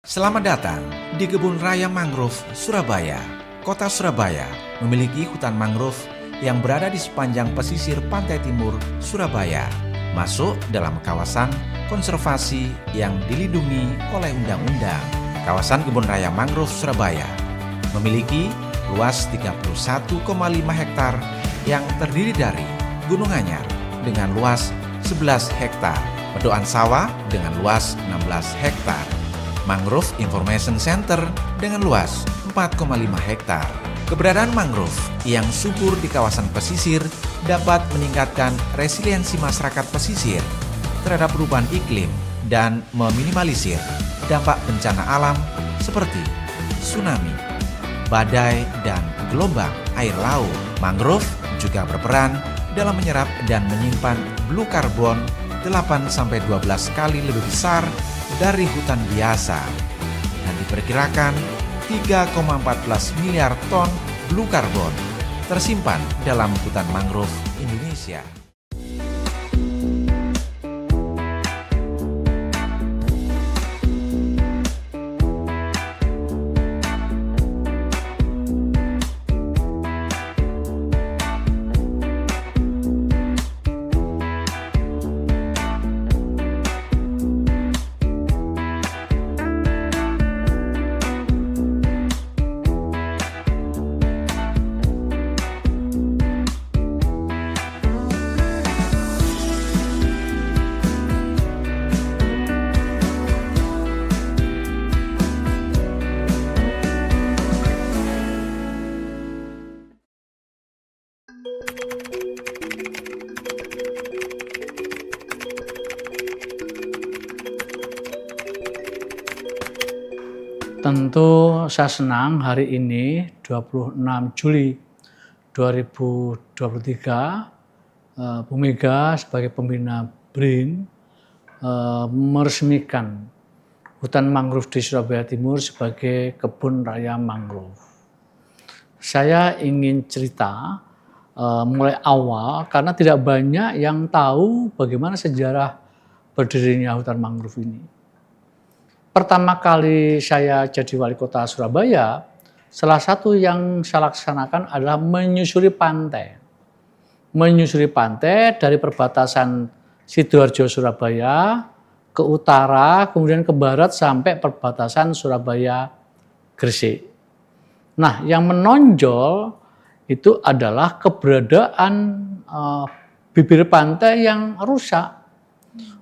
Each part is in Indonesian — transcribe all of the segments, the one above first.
Selamat datang di Kebun Raya Mangrove, Surabaya. Kota Surabaya memiliki hutan mangrove yang berada di sepanjang pesisir pantai timur Surabaya, masuk dalam kawasan konservasi yang dilindungi oleh undang-undang. Kawasan Kebun Raya Mangrove Surabaya memiliki luas 31,5 hektar yang terdiri dari Gunung Anyar dengan luas 11 hektar, Bedoan Sawah dengan luas 16 hektar, Mangrove Information Center dengan luas 4,5 hektar. Keberadaan mangrove yang subur di kawasan pesisir dapat meningkatkan resiliensi masyarakat pesisir terhadap perubahan iklim dan meminimalisir dampak bencana alam seperti tsunami, badai, dan gelombang air laut. Mangrove juga berperan dalam menyerap dan menyimpan blue carbon 8-12 kali lebih besar dari hutan biasa, dan diperkirakan 3,14 miliar ton blue carbon tersimpan dalam hutan mangrove Indonesia. Tentu saya senang hari ini 26 Juli 2023 Bu Mega sebagai pembina BRIN meresmikan hutan mangrove di Surabaya Timur sebagai kebun raya mangrove. Saya ingin cerita mulai awal karena tidak banyak yang tahu bagaimana sejarah berdirinya hutan mangrove ini. Pertama kali saya jadi wali kota Surabaya, salah satu yang saya laksanakan adalah menyusuri pantai. Menyusuri pantai dari perbatasan Sidoarjo Surabaya ke utara, kemudian ke barat sampai perbatasan Surabaya Gresik. Nah, yang menonjol itu adalah keberadaan bibir pantai yang rusak.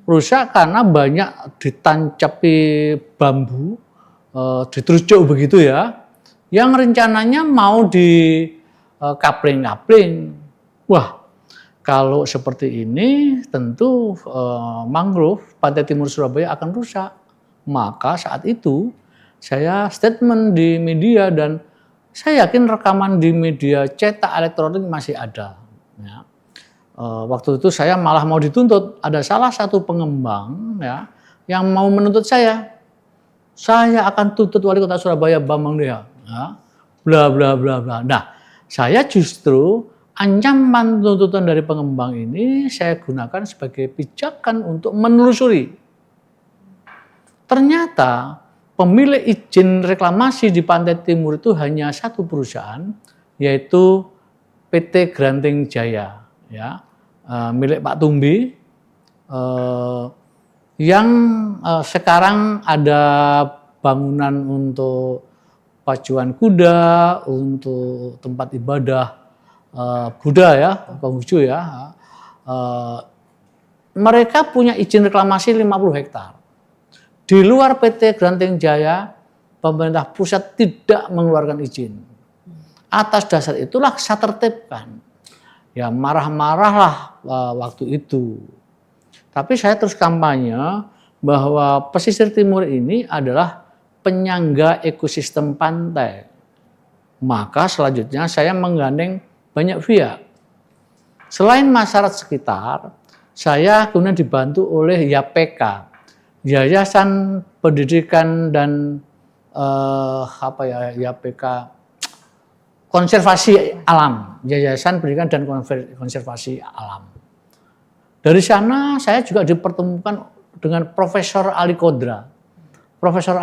Rusak karena banyak ditancapi bambu, diterucuk begitu ya, yang rencananya mau di kapling-kapling. Wah, kalau seperti ini tentu mangrove pantai timur Surabaya akan rusak. Maka saat itu saya statement di media dan saya yakin rekaman di media cetak elektronik masih ada. Ya. Waktu itu saya malah mau dituntut. Ada salah satu pengembang ya yang mau menuntut saya. Saya akan tuntut wali kota Surabaya Bambang Deha. Ya. Bla bla bla bla. Nah, saya justru ancaman tuntutan dari pengembang ini saya gunakan sebagai pijakan untuk menelusuri. Ternyata pemilik izin reklamasi di Pantai Timur itu hanya satu perusahaan, yaitu PT Granting Jaya. Ya. Milik Pak Tumbi yang sekarang ada bangunan untuk pacuan kuda, untuk tempat ibadah Buddha ya, Konghucu ya. Mereka punya izin reklamasi 50 hektar. Di luar PT Granting Jaya, pemerintah pusat tidak mengeluarkan izin. Atas dasar itulah saya tertibkan. Ya marah-marahlah waktu itu. Tapi saya terus kampanye bahwa pesisir timur ini adalah penyangga ekosistem pantai. Maka selanjutnya saya menggandeng banyak pihak. Selain masyarakat sekitar, saya kemudian dibantu oleh YAPK, Yayasan Pendidikan dan YAPK Konservasi Alam, Yayasan Pendidikan dan Konservasi Alam. Dari sana saya juga dipertemukan dengan Profesor Ali Kodra. Profesor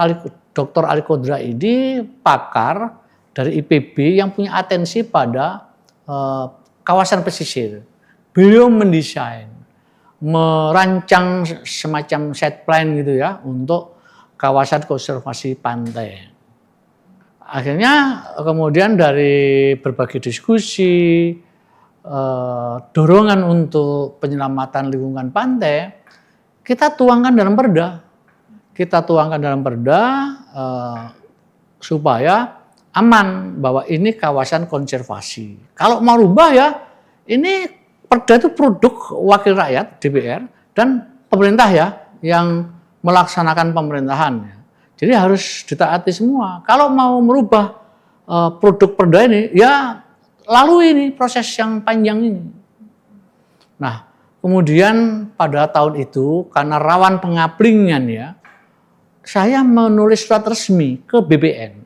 Dr. Ali Kodra ini pakar dari IPB yang punya atensi pada kawasan pesisir. Beliau mendesain, merancang semacam set plan gitu ya untuk kawasan konservasi pantai. Akhirnya kemudian dari berbagai diskusi, dorongan untuk penyelamatan lingkungan pantai, kita tuangkan dalam perda. Supaya aman bahwa ini kawasan konservasi. Kalau mau rubah ya, ini perda itu produk wakil rakyat DPR dan pemerintah ya yang melaksanakan pemerintahan. Jadi harus ditaati semua. Kalau mau merubah produk perda ini, ya lalui ini proses yang panjang ini. Nah, kemudian pada tahun itu karena rawan pengaplingan ya, saya menulis surat resmi ke BPN.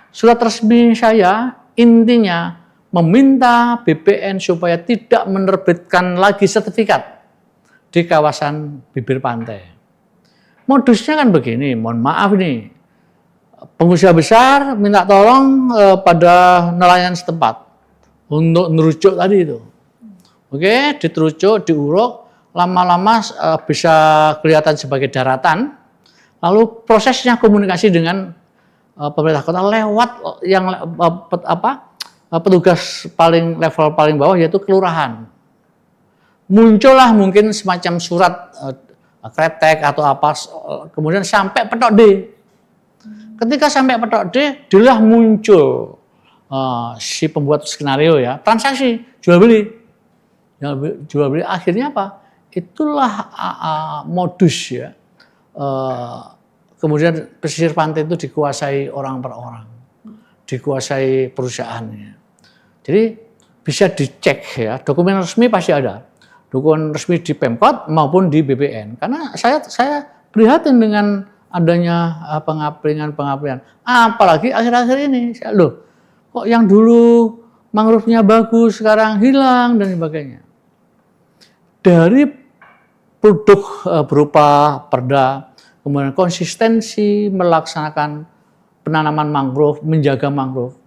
Surat resmi saya intinya meminta BPN supaya tidak menerbitkan lagi sertifikat di kawasan bibir pantai. Modusnya kan begini, mohon maaf nih, pengusaha besar minta tolong pada nelayan setempat untuk nerucuk tadi itu. Oke, diterucuk, diuruk, lama-lama bisa kelihatan sebagai daratan. Lalu prosesnya komunikasi dengan pemerintah kota lewat yang petugas level paling bawah yaitu kelurahan. Muncullah mungkin semacam surat kretek atau apa, kemudian sampai petok D. Ketika sampai petok D, dilah muncul si pembuat skenario ya, transaksi jual beli. Jual beli akhirnya apa? Itulah modus ya. Kemudian pesisir pantai itu dikuasai orang per orang, dikuasai perusahaannya. Jadi bisa dicek ya, dokumen resmi pasti ada, dokumen resmi di Pemkot maupun di BPN. Karena saya prihatin dengan adanya pengaplingan. Apalagi akhir-akhir ini, loh, kok yang dulu mangrove-nya bagus sekarang hilang dan sebagainya. Dari produk berupa perda, kemudian konsistensi melaksanakan penanaman mangrove, menjaga mangrove.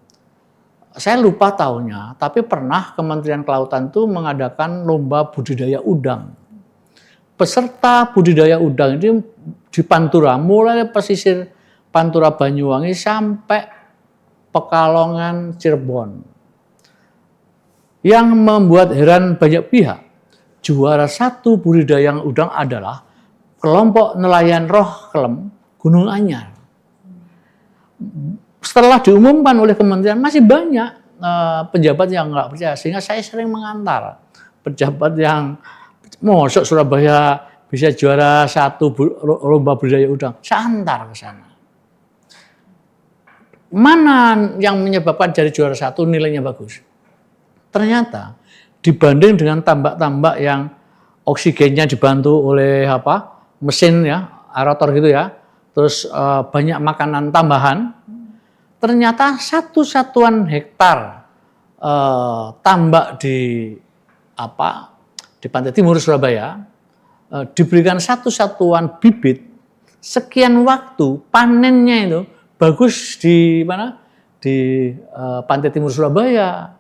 Saya lupa tahunnya, tapi pernah Kementerian Kelautan itu mengadakan lomba budidaya udang. Peserta budidaya udang ini di Pantura, mulai pesisir Pantura Banyuwangi sampai Pekalongan Cirebon. Yang membuat heran banyak pihak, juara satu budidaya udang adalah kelompok nelayan Roh Kelem Gunung Anyar. Setelah diumumkan oleh kementerian masih banyak pejabat yang nggak percaya, sehingga saya sering mengantar pejabat yang mosok Surabaya bisa juara satu lomba budidaya udang, saya antar ke sana. Mana yang menyebabkan dari juara satu nilainya bagus? Ternyata dibanding dengan tambak-tambak yang oksigennya dibantu oleh mesin ya, aerator gitu ya, terus banyak makanan tambahan, ternyata satu satuan hektar tambak di Pantai Timur Surabaya diberikan satu satuan bibit, sekian waktu panennya itu bagus di mana? Di Pantai Timur Surabaya.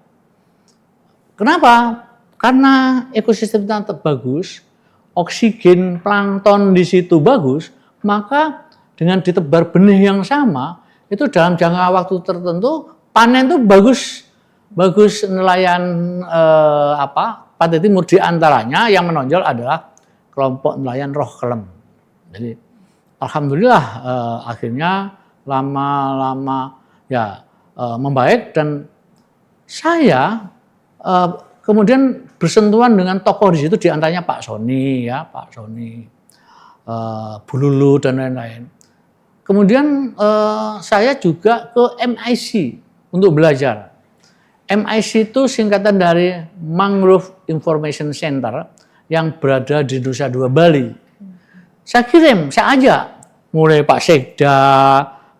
Kenapa? Karena ekosistemnya tetap bagus, oksigen plankton di situ bagus, maka dengan ditebar benih yang sama, itu dalam jangka waktu tertentu panen itu bagus nelayan Pantai Timur, di antaranya yang menonjol adalah kelompok nelayan Roh Kelem. Jadi alhamdulillah akhirnya lama-lama ya membaik, dan saya kemudian bersentuhan dengan tokoh di situ, di antaranya Pak Sony ya, Bu Lulu dan lain-lain. Kemudian saya juga ke MIC untuk belajar. MIC itu singkatan dari Mangrove Information Center yang berada di Nusa Dua Bali. Saya ajak mulai Pak Sekda,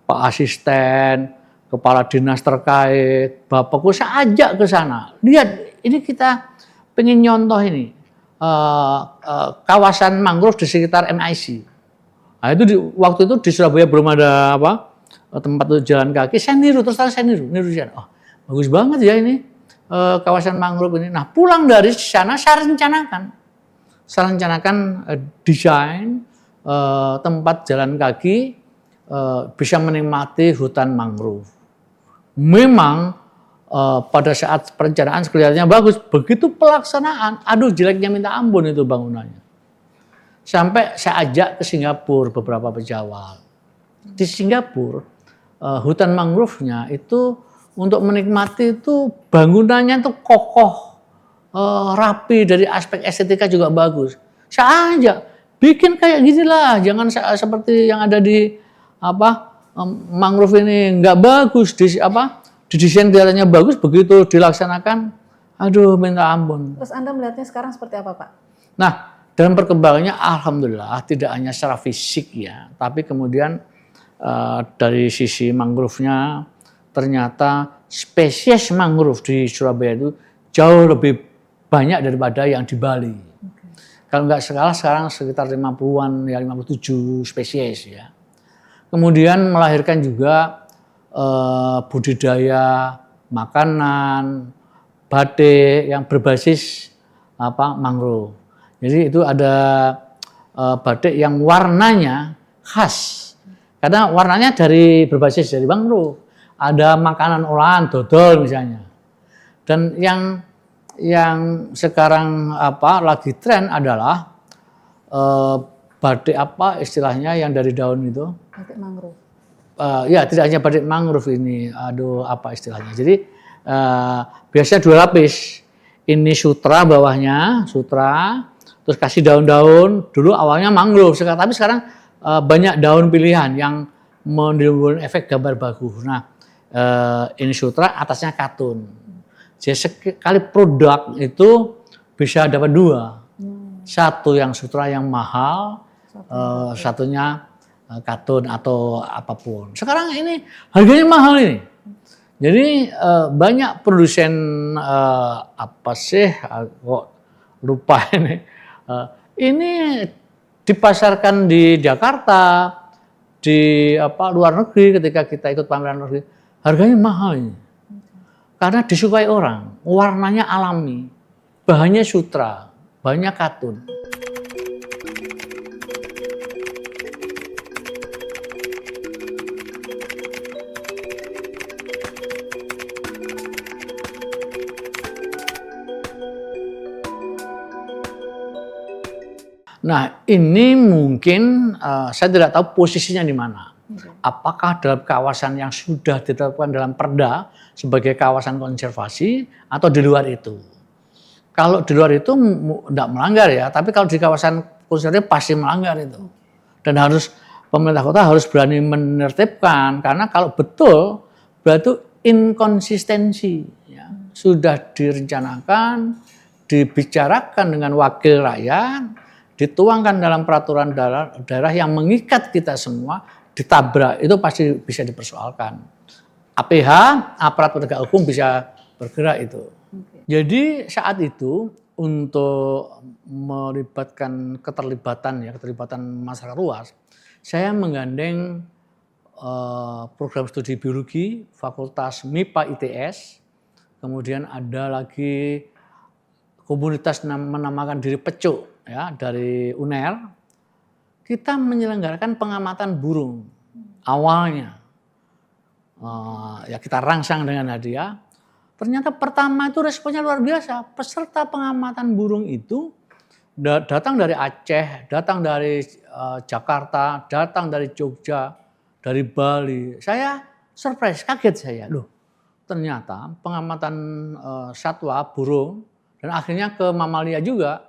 Pak Asisten, Kepala Dinas terkait, Bapakku, saya ajak ke sana. Lihat, ini kita pengen nyontoh ini kawasan mangrove di sekitar MIC. Nah, itu waktu itu di Surabaya belum ada tempat untuk jalan kaki. Saya niru, terus saya niru sana. Oh, bagus banget ya ini kawasan mangrove ini. Nah, pulang dari sana saya rencanakan desain tempat jalan kaki bisa menikmati hutan mangrove. Memang pada saat perencanaan kelihatannya bagus, begitu pelaksanaan, aduh jeleknya minta ampun itu bangunannya. Sampai saya ajak ke Singapura beberapa pejabat. Di Singapura, hutan mangrove-nya itu untuk menikmati itu bangunannya itu kokoh, rapi, dari aspek estetika juga bagus. Saya ajak, bikin kayak gini lah, jangan seperti yang ada di mangrove ini nggak bagus, didesain kelihatannya bagus, begitu dilaksanakan, aduh minta ampun. Terus Anda melihatnya sekarang seperti apa, Pak? Nah, dalam perkembangannya alhamdulillah tidak hanya secara fisik ya, tapi kemudian dari sisi mangrove-nya ternyata spesies mangrove di Surabaya itu jauh lebih banyak daripada yang di Bali. Kalau nggak salah sekarang sekitar 50-an ya 57 spesies ya. Kemudian melahirkan juga budidaya makanan batik yang berbasis mangrove. Jadi itu ada batik yang warnanya khas. Karena warnanya berbasis dari mangrove. Ada makanan olahan dodol misalnya. Dan yang sekarang lagi tren adalah batik istilahnya yang dari daun itu? Batik mangrove. Ya tidak hanya batik mangrove ini, istilahnya. Jadi biasanya 2 lapis. Ini sutra bawahnya, terus kasih daun-daun. Dulu awalnya mangrove, tapi sekarang banyak daun pilihan yang menimbulkan efek gambar bagus. Nah, ini sutra, atasnya katun. Jadi sekali produk itu bisa dapat 2. Satu yang sutra yang mahal, satunya katun atau apapun. Sekarang ini harganya mahal ini. Jadi banyak produsen kok lupa ini. Ini dipasarkan di Jakarta, di luar negeri ketika kita ikut pameran luar negeri. Harganya mahal ini. Karena disukai orang, warnanya alami, bahannya sutra, bahannya katun. Nah, ini mungkin saya tidak tahu posisinya di mana. Apakah dalam kawasan yang sudah ditetapkan dalam perda sebagai kawasan konservasi atau di luar itu. Kalau di luar itu tidak melanggar ya, tapi kalau di kawasan konservasi pasti melanggar itu. Dan pemerintah kota harus berani menertibkan, karena kalau betul berarti inkonsistensi. Ya. Sudah direncanakan, dibicarakan dengan wakil rakyat, dituangkan dalam peraturan daerah yang mengikat kita semua, ditabrak, itu pasti bisa dipersoalkan. APH, aparat penegak hukum bisa bergerak itu. Jadi saat itu untuk melibatkan keterlibatan masyarakat luas, saya menggandeng program studi biologi Fakultas MIPA ITS, kemudian ada lagi komunitas menamakan diri Pecuk ya dari UNER. Kita menyelenggarakan pengamatan burung awalnya. Ya kita rangsang dengan hadiah. Ternyata pertama itu responnya luar biasa. Peserta pengamatan burung itu datang dari Aceh, datang dari Jakarta, datang dari Jogja, dari Bali. Saya surprise, kaget saya. Loh, ternyata pengamatan satwa burung dan akhirnya ke mamalia juga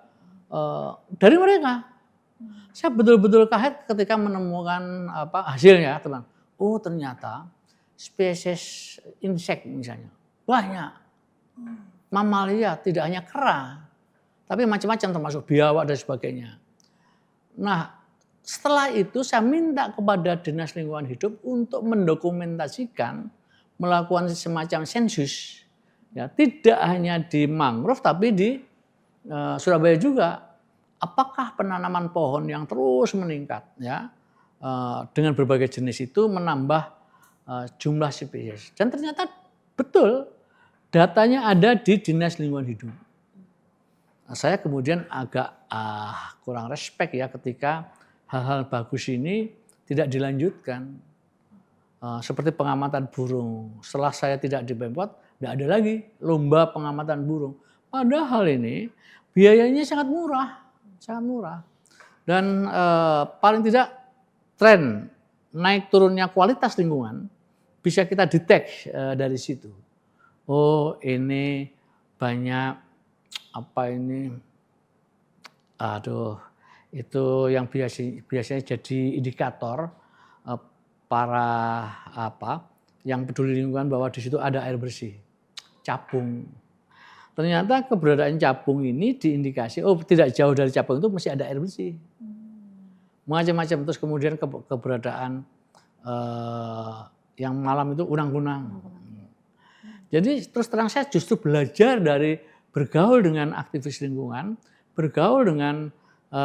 dari mereka. Saya betul-betul kaget ketika menemukan hasilnya, teman. Oh, ternyata spesies insek misalnya banyak. Mamalia tidak hanya kera, tapi macam-macam termasuk biawak dan sebagainya. Nah, setelah itu saya minta kepada Dinas Lingkungan Hidup untuk mendokumentasikan, melakukan semacam sensus. Ya, tidak hanya di mangrove tapi di Surabaya juga. Apakah penanaman pohon yang terus meningkat ya dengan berbagai jenis itu menambah jumlah spesies. Dan ternyata betul datanya ada di Dinas Lingkungan Hidup. Saya kemudian agak kurang respect ya ketika hal-hal bagus ini tidak dilanjutkan. Seperti pengamatan burung. Setelah saya tidak di Pemkot, tidak ada lagi lomba pengamatan burung. Padahal ini biayanya sangat murah. Dan paling tidak tren naik turunnya kualitas lingkungan bisa kita detect dari situ. Oh ini banyak itu yang biasanya jadi indikator para yang peduli lingkungan bahwa di situ ada air bersih, capung. Ternyata keberadaan capung ini diindikasi tidak jauh dari capung itu mesti ada air bersih. Macam-macam. Terus kemudian keberadaan yang malam itu unang-unang. Jadi terus terang saya justru belajar dari bergaul dengan aktivis lingkungan, bergaul dengan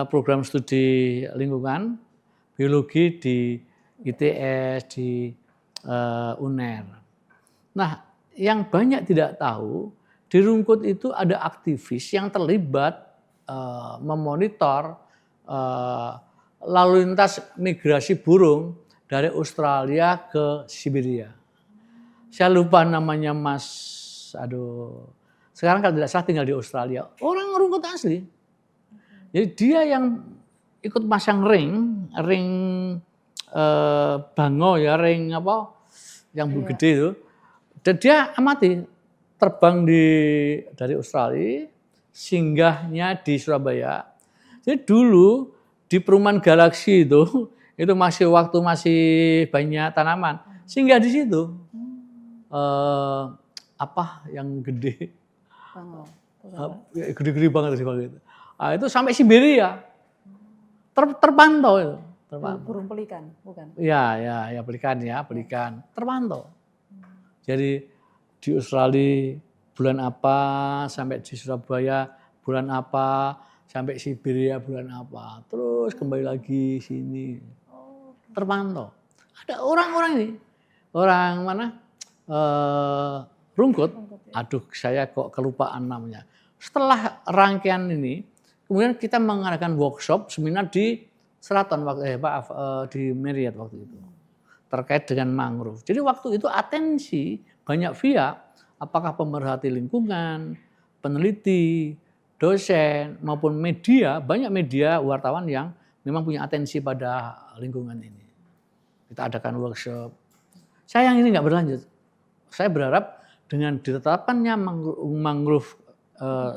program studi lingkungan, biologi di ITS, di UNER. Nah, yang banyak tidak tahu, di Rungkut itu ada aktivis yang terlibat memonitor lalu lintas migrasi burung dari Australia ke Siberia. Saya lupa namanya sekarang kalau tidak salah tinggal di Australia. Orang Rungkut asli. Jadi dia yang ikut masang ring bango ya, ring yang gede itu. Dan dia amati terbang dari Australia, singgahnya di Surabaya. Jadi dulu di perumahan Galaksi itu masih banyak tanaman, singgah di situ. Yang gede, gede-gede banget sih itu. Itu sampai Siberia, terpantau itu. Burung pelikan, bukan? Ya pelikan, terpantau. Jadi di Australia bulan apa, sampai di Surabaya bulan apa, sampai Siberia bulan apa, terus kembali lagi sini, terpantau. Ada orang-orang ini, orang mana? Rungkut. Aduh, saya kok kelupaan namanya. Setelah rangkaian ini, kemudian kita mengadakan workshop, seminar di Seraton di Marriott waktu itu terkait dengan mangrove. Jadi waktu itu atensi banyak pihak, apakah pemerhati lingkungan, peneliti, dosen maupun media, banyak media wartawan yang memang punya atensi pada lingkungan ini. Kita adakan workshop. Sayang ini nggak berlanjut. Saya berharap dengan ditetapkannya mangrove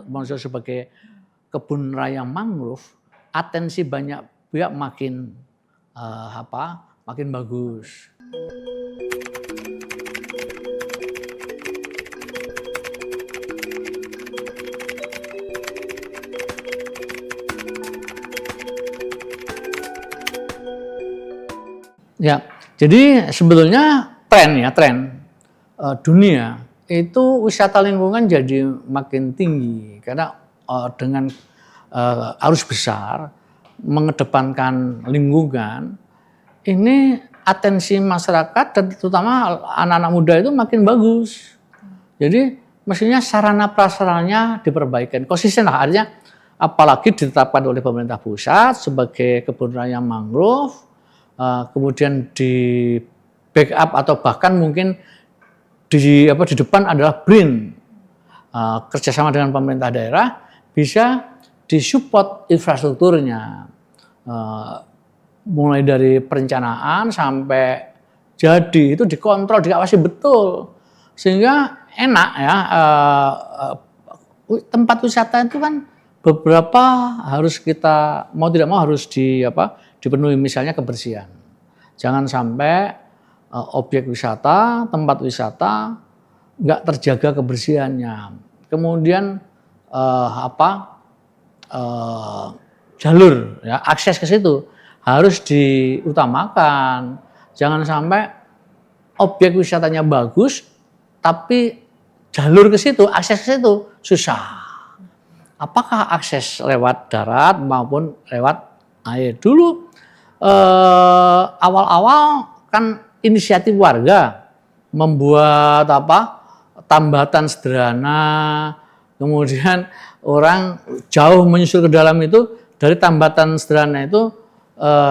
maksudnya sebagai kebun raya mangrove, atensi banyak pihak makin bagus. Ya, jadi sebetulnya tren dunia itu wisata lingkungan jadi makin tinggi karena dengan arus besar mengedepankan lingkungan, ini atensi masyarakat dan terutama anak-anak muda itu makin bagus. Jadi mestinya sarana prasarannya diperbaikan, konsisten lah, artinya apalagi ditetapkan oleh pemerintah pusat sebagai kebun raya mangrove, kemudian di backup atau bahkan mungkin di depan adalah BRIN, kerjasama dengan pemerintah daerah bisa disupport infrastrukturnya, mulai dari perencanaan sampai jadi itu dikontrol, diawasi betul, sehingga enak ya. Tempat wisata itu kan beberapa harus kita mau tidak mau harus dipenuhi, misalnya kebersihan. Jangan sampai objek wisata, tempat wisata nggak terjaga kebersihannya. Kemudian jalur ya, akses ke situ harus diutamakan. Jangan sampai objek wisatanya bagus tapi jalur ke situ, akses ke situ susah. Apakah akses lewat darat maupun lewat air? Dulu awal-awal kan inisiatif warga membuat tambatan sederhana, kemudian orang jauh menyusur ke dalam itu, dari tambatan sederhana itu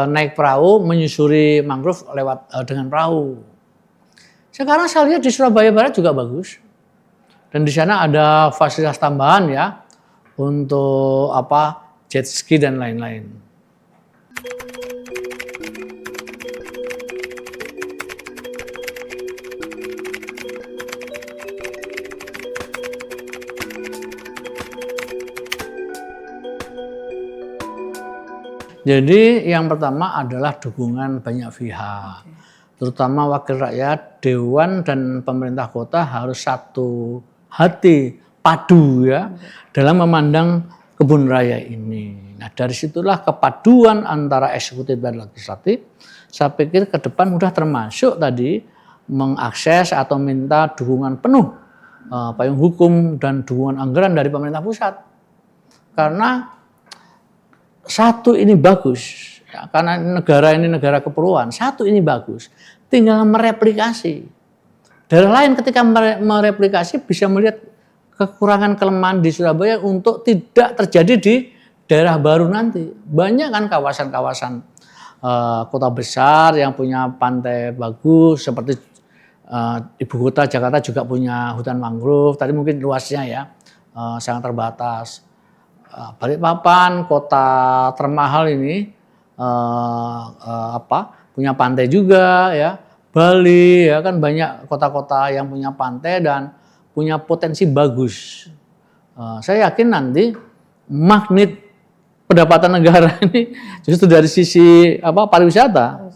naik perahu menyusuri mangrove lewat dengan perahu. Sekarang saya lihat di Surabaya Barat juga bagus, dan di sana ada fasilitas tambahan ya untuk jet ski dan lain-lain. Jadi yang pertama adalah dukungan banyak pihak, terutama wakil rakyat, dewan dan pemerintah kota harus satu hati, padu ya, dalam memandang kebun raya ini. Nah dari situlah kepaduan antara eksekutif dan legislatif, saya pikir ke depan mudah termasuk tadi mengakses atau minta dukungan penuh payung hukum dan dukungan anggaran dari pemerintah pusat. Karena satu ini bagus, ya, karena negara ini negara kepulauan, satu ini bagus, tinggal mereplikasi. Daerah lain ketika mereplikasi bisa melihat kekurangan kelemahan di Surabaya untuk tidak terjadi di daerah baru nanti. Banyak kan kawasan-kawasan kota besar yang punya pantai bagus, seperti ibu kota Jakarta juga punya hutan mangrove, tadi mungkin luasnya ya sangat terbatas. Balikpapan, kota termahal ini punya pantai juga ya. Bali ya kan banyak kota-kota yang punya pantai dan punya potensi bagus. Saya yakin nanti magnet pendapatan negara ini justru dari sisi pariwisata.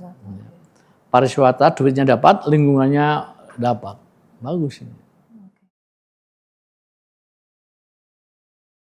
Pariwisata duitnya dapat, lingkungannya dapat. Bagus ini.